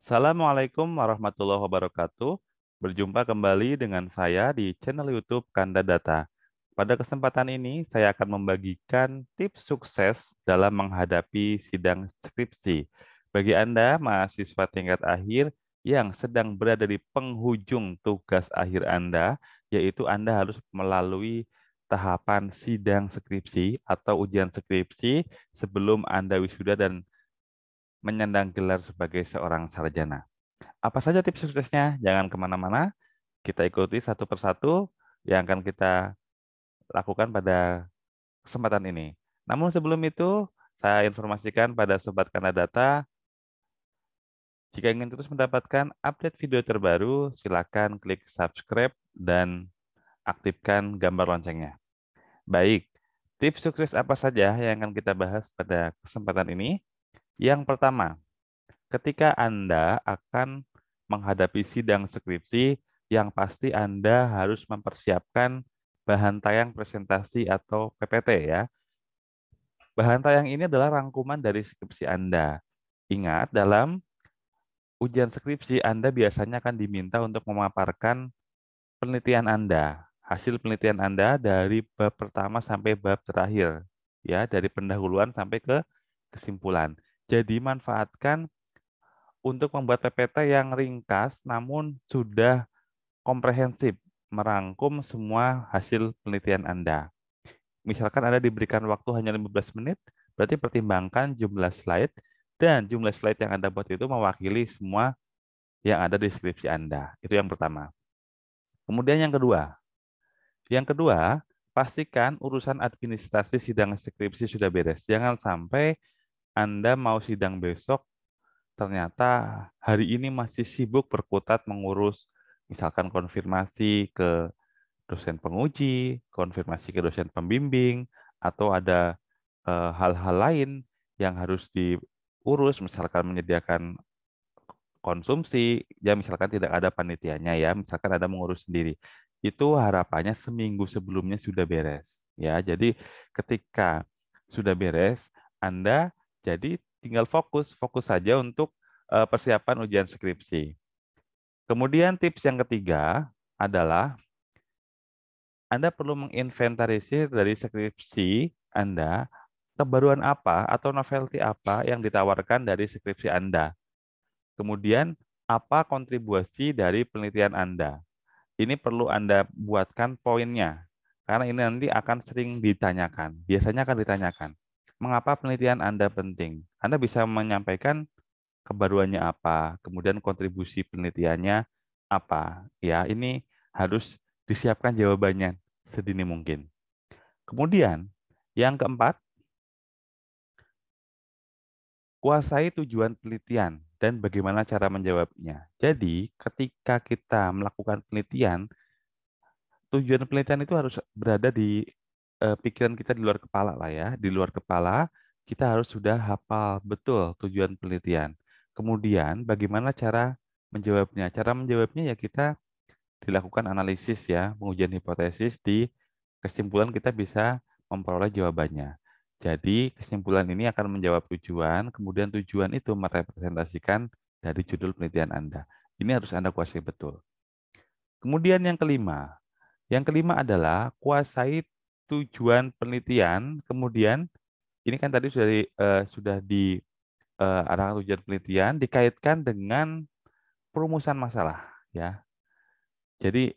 Assalamualaikum warahmatullahi wabarakatuh. Berjumpa kembali dengan saya di channel YouTube Kanda Data. Pada kesempatan ini, saya akan membagikan tips sukses dalam menghadapi sidang skripsi. Bagi Anda, mahasiswa tingkat akhir yang sedang berada di penghujung tugas akhir Anda, yaitu Anda harus melalui tahapan sidang skripsi atau ujian skripsi sebelum Anda wisuda dan menyandang gelar sebagai seorang sarjana. Apa saja tips suksesnya? Jangan kemana-mana, kita ikuti satu persatu yang akan kita lakukan pada kesempatan ini. Namun sebelum itu, saya informasikan pada Sobat Kanadata, jika ingin terus mendapatkan update video terbaru, silakan klik subscribe dan aktifkan gambar loncengnya. Baik, tips sukses apa saja yang akan kita bahas pada kesempatan ini? Yang pertama, ketika Anda akan menghadapi sidang skripsi, yang pasti Anda harus mempersiapkan bahan tayang presentasi atau PPT ya. Bahan tayang ini adalah rangkuman dari skripsi Anda. Ingat, dalam ujian skripsi Anda biasanya akan diminta untuk memaparkan penelitian Anda, hasil penelitian Anda dari bab pertama sampai bab terakhir, ya, dari pendahuluan sampai ke kesimpulan. Jadi manfaatkan untuk membuat PPT yang ringkas namun sudah komprehensif, merangkum semua hasil penelitian Anda. Misalkan Anda diberikan waktu hanya 15 menit, berarti pertimbangkan jumlah slide, dan jumlah slide yang Anda buat itu mewakili semua yang ada di skripsi Anda. Itu yang pertama. Kemudian yang kedua, pastikan urusan administrasi sidang skripsi sudah beres. Jangan sampai Anda mau sidang besok, ternyata hari ini masih sibuk berkutat mengurus misalkan konfirmasi ke dosen penguji, konfirmasi ke dosen pembimbing, atau ada hal-hal lain yang harus diurus, misalkan menyediakan konsumsi, ya misalkan tidak ada panitianya ya, misalkan ada mengurus sendiri. Itu harapannya seminggu sebelumnya sudah beres. Ya, jadi ketika sudah beres, Anda jadi tinggal fokus saja untuk persiapan ujian skripsi. Kemudian tips yang ketiga adalah Anda perlu menginventarisir dari skripsi Anda, kebaruan apa atau novelty apa yang ditawarkan dari skripsi Anda. Kemudian, apa kontribusi dari penelitian Anda. Ini perlu Anda buatkan poinnya, karena ini nanti akan sering ditanyakan. Biasanya akan ditanyakan, mengapa penelitian Anda penting? Anda bisa menyampaikan kebaruannya apa, kemudian kontribusi penelitiannya apa. Ya, ini harus disiapkan jawabannya sedini mungkin. Kemudian, yang keempat, kuasai tujuan penelitian dan bagaimana cara menjawabnya. Jadi, ketika kita melakukan penelitian, tujuan penelitian itu harus berada di pikiran kita di luar kepala lah ya. Di luar kepala, kita harus sudah hafal betul tujuan penelitian. Kemudian, bagaimana cara menjawabnya? Cara menjawabnya ya kita dilakukan analisis ya, pengujian hipotesis di kesimpulan kita bisa memperoleh jawabannya. Jadi kesimpulan ini akan menjawab tujuan, kemudian tujuan itu merepresentasikan dari judul penelitian Anda. Ini harus Anda kuasai betul. Kemudian yang kelima adalah kuasai tujuan penelitian. Kemudian ini kan tadi sudah di arah tujuan penelitian dikaitkan dengan perumusan masalah ya. Jadi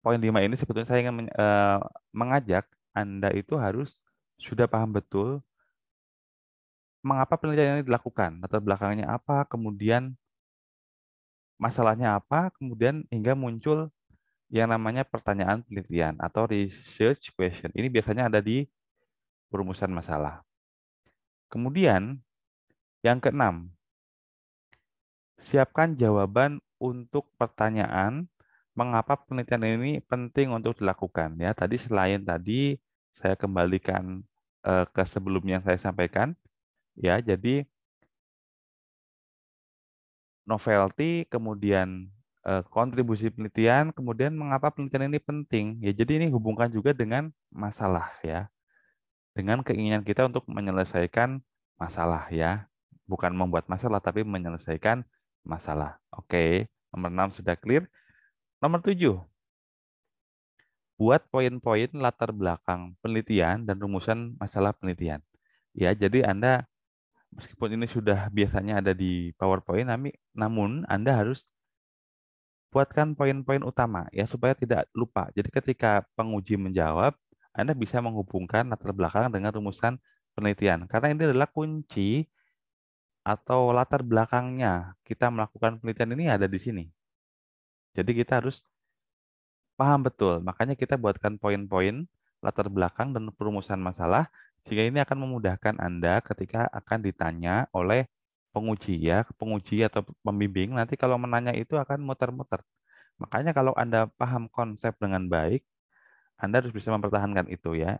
poin 5 ini sebetulnya saya ingin mengajak Anda itu harus sudah paham betul mengapa penelitian ini dilakukan, latar belakangnya apa, kemudian masalahnya apa, kemudian hingga muncul yang namanya pertanyaan penelitian atau research question. Ini biasanya ada di perumusan masalah. Kemudian yang keenam, siapkan jawaban untuk pertanyaan mengapa penelitian ini penting untuk dilakukan. Ya, tadi saya kembalikan ke sebelumnya yang saya sampaikan. Ya, jadi novelty, kemudian kontribusi penelitian, kemudian mengapa penelitian ini penting. Ya, jadi ini hubungkan juga dengan masalah ya, dengan keinginan kita untuk menyelesaikan masalah ya, bukan membuat masalah tapi menyelesaikan masalah. Oke, nomor 6 sudah clear. Nomor 7, buat poin-poin latar belakang penelitian dan rumusan masalah penelitian. Ya, jadi Anda meskipun ini sudah biasanya ada di PowerPoint, namun Anda harus buatkan poin-poin utama ya supaya tidak lupa. Jadi ketika penguji menjawab, Anda bisa menghubungkan latar belakang dengan rumusan penelitian. Karena ini adalah kunci atau latar belakangnya kita melakukan penelitian ini ada di sini. Jadi kita harus paham betul. Makanya kita buatkan poin-poin latar belakang dan perumusan masalah sehingga ini akan memudahkan Anda ketika akan ditanya oleh penguji ya, penguji atau pembimbing nanti kalau menanya itu akan muter-muter. Makanya kalau Anda paham konsep dengan baik, Anda harus bisa mempertahankan itu ya.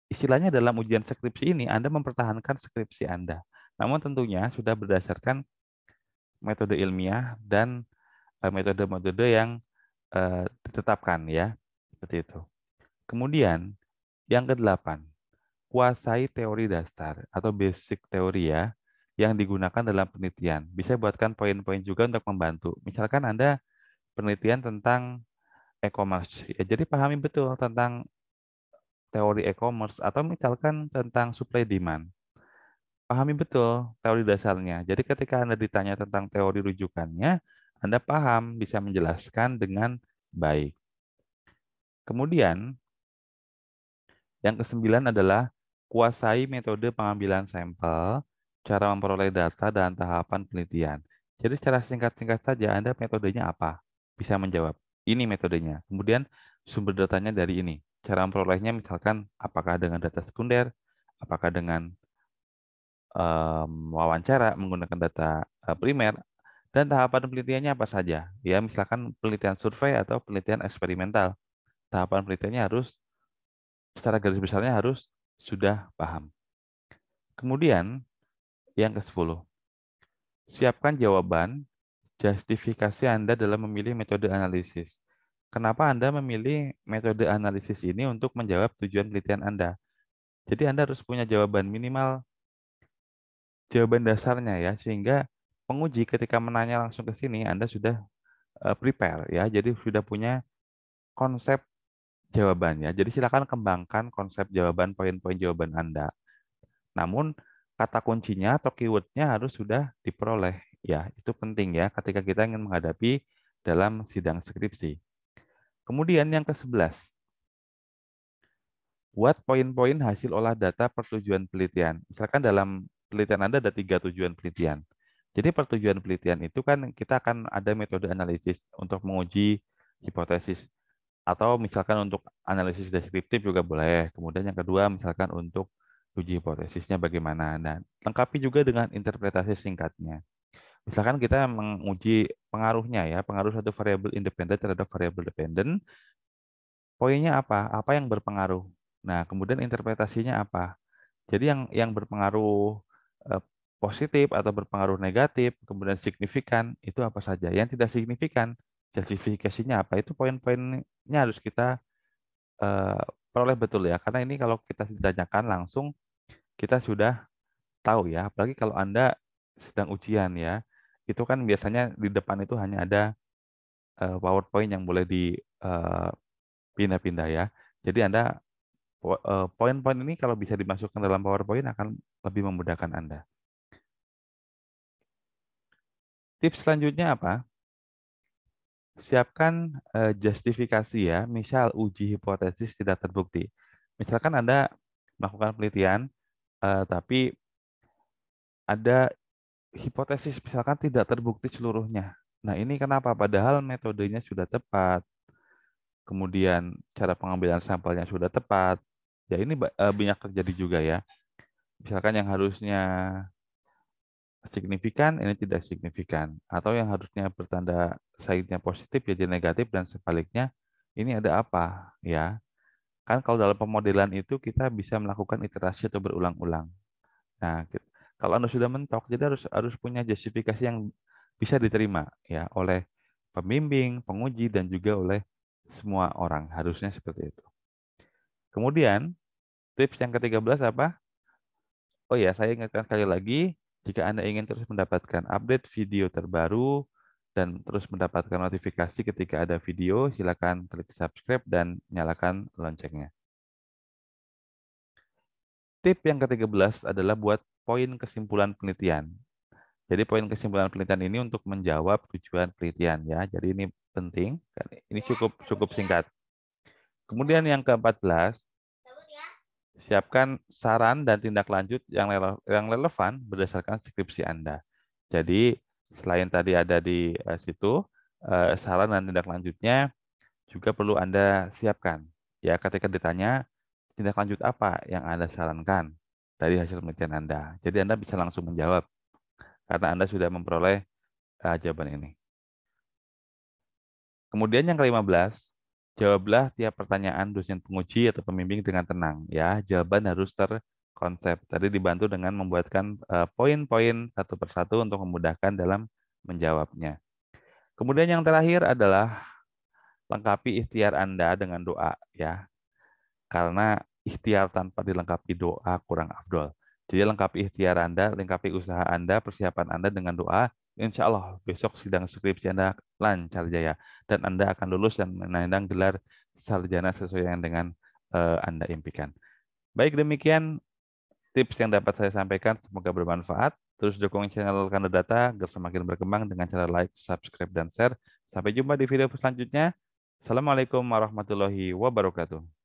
Istilahnya dalam ujian skripsi ini Anda mempertahankan skripsi Anda. Namun tentunya sudah berdasarkan metode ilmiah dan metode-metode yang ditetapkan ya. Seperti itu. Kemudian yang kedelapan, kuasai teori dasar atau basic teori ya yang digunakan dalam penelitian. Bisa buatkan poin-poin juga untuk membantu. Misalkan Anda penelitian tentang e-commerce. Ya, jadi pahami betul tentang teori e-commerce atau misalkan tentang supply demand. Pahami betul teori dasarnya. Jadi ketika Anda ditanya tentang teori rujukannya, Anda paham, bisa menjelaskan dengan baik. Kemudian, yang kesembilan adalah kuasai metode pengambilan sampel, cara memperoleh data, dan tahapan penelitian. Jadi secara singkat-singkat saja, Anda metodenya apa? Bisa menjawab. Ini metodenya. Kemudian sumber datanya dari ini. Cara memperolehnya misalkan apakah dengan data sekunder, apakah dengan wawancara menggunakan data primer, dan tahapan penelitiannya apa saja. Ya, misalkan penelitian survei atau penelitian eksperimental. Tahapan penelitiannya harus secara garis besarnya harus sudah paham. Kemudian yang ke-10, siapkan jawaban justifikasi Anda dalam memilih metode analisis. Kenapa Anda memilih metode analisis ini untuk menjawab tujuan penelitian Anda? Jadi Anda harus punya jawaban minimal, jawaban dasarnya ya, sehingga penguji ketika menanya langsung ke sini Anda sudah prepare ya. Jadi sudah punya konsep jawabannya. Jadi silakan kembangkan konsep jawaban poin-poin jawaban Anda. Namun kata kuncinya atau keywordnya harus sudah diperoleh. Ya, itu penting ya ketika kita ingin menghadapi dalam sidang skripsi. Kemudian yang ke-11, buat poin-poin hasil olah data pertujuan penelitian. Misalkan dalam penelitian Anda ada 3 tujuan penelitian. Jadi pertujuan penelitian itu kan kita akan ada metode analisis untuk menguji hipotesis. Atau misalkan untuk analisis deskriptif juga boleh. Kemudian yang kedua misalkan untuk uji hipotesisnya bagaimana. Nah, lengkapi juga dengan interpretasi singkatnya. Misalkan kita menguji pengaruhnya ya, pengaruh satu variabel independen terhadap variabel dependen, poinnya apa? Apa yang berpengaruh? Nah, kemudian interpretasinya apa? Jadi yang berpengaruh eh, positif atau berpengaruh negatif, kemudian signifikan, itu apa saja? Yang tidak signifikan, justifikasinya apa? Itu poin-poinnya harus kita eh, peroleh betul ya. Karena ini kalau kita ditanyakan langsung, kita sudah tahu ya. Apalagi kalau Anda sedang ujian ya. Itu kan biasanya di depan itu hanya ada PowerPoint yang boleh dipindah-pindah ya. Jadi Anda poin-poin ini kalau bisa dimasukkan dalam PowerPoint akan lebih memudahkan Anda. Tips selanjutnya apa? Siapkan justifikasi ya, misal uji hipotesis tidak terbukti. Misalkan Anda melakukan penelitian, tapi ada hipotesis misalkan tidak terbukti seluruhnya. Nah ini kenapa? Padahal metodenya sudah tepat, kemudian cara pengambilan sampelnya sudah tepat. Ya ini banyak terjadi juga ya. Misalkan yang harusnya signifikan, ini tidak signifikan. Atau yang harusnya bertanda sign-nya positif jadi negatif dan sebaliknya. Ini ada apa? Ya, kan kalau dalam pemodelan itu kita bisa melakukan iterasi atau berulang-ulang. Nah, kalau Anda sudah mentok, jadi harus punya justifikasi yang bisa diterima ya oleh pembimbing, penguji dan juga oleh semua orang. Harusnya seperti itu. Kemudian, tips yang ke-13 apa? Oh ya, saya ingatkan sekali lagi, Jika Anda ingin terus mendapatkan update video terbaru dan terus mendapatkan notifikasi ketika ada video, silakan klik subscribe dan nyalakan loncengnya. Tip yang ke-13 adalah buat poin kesimpulan penelitian. Jadi poin kesimpulan penelitian ini untuk menjawab tujuan penelitian ya. Jadi ini penting, ini cukup cukup singkat. Kemudian yang ke-14, siapkan saran dan tindak lanjut yang relevan berdasarkan skripsi Anda. Jadi selain tadi ada di situ, saran dan tindak lanjutnya juga perlu Anda siapkan. Ya, ketika ditanya tindak lanjut apa yang Anda sarankan dari hasil penelitian Anda. Jadi Anda bisa langsung menjawab karena Anda sudah memperoleh jawaban ini. Kemudian yang ke-15, jawablah tiap pertanyaan dosen penguji atau pembimbing dengan tenang. Ya, jawaban harus terkonsep. Tadi dibantu dengan membuatkan poin-poin satu persatu untuk memudahkan dalam menjawabnya. Kemudian yang terakhir adalah lengkapi ikhtiar Anda dengan doa. Ya, karena ikhtiar tanpa dilengkapi doa kurang afdol. Jadi lengkapi ikhtiar Anda, lengkapi usaha Anda, persiapan Anda dengan doa. Insya Allah besok sidang skripsi Anda lancar jaya dan Anda akan lulus dan menandang gelar sarjana sesuai dengan Anda impikan. Baik demikian tips yang dapat saya sampaikan, semoga bermanfaat. Terus dukung channel Kanda Data agar semakin berkembang dengan cara like, subscribe, dan share. Sampai jumpa di video selanjutnya. Assalamualaikum warahmatullahi wabarakatuh.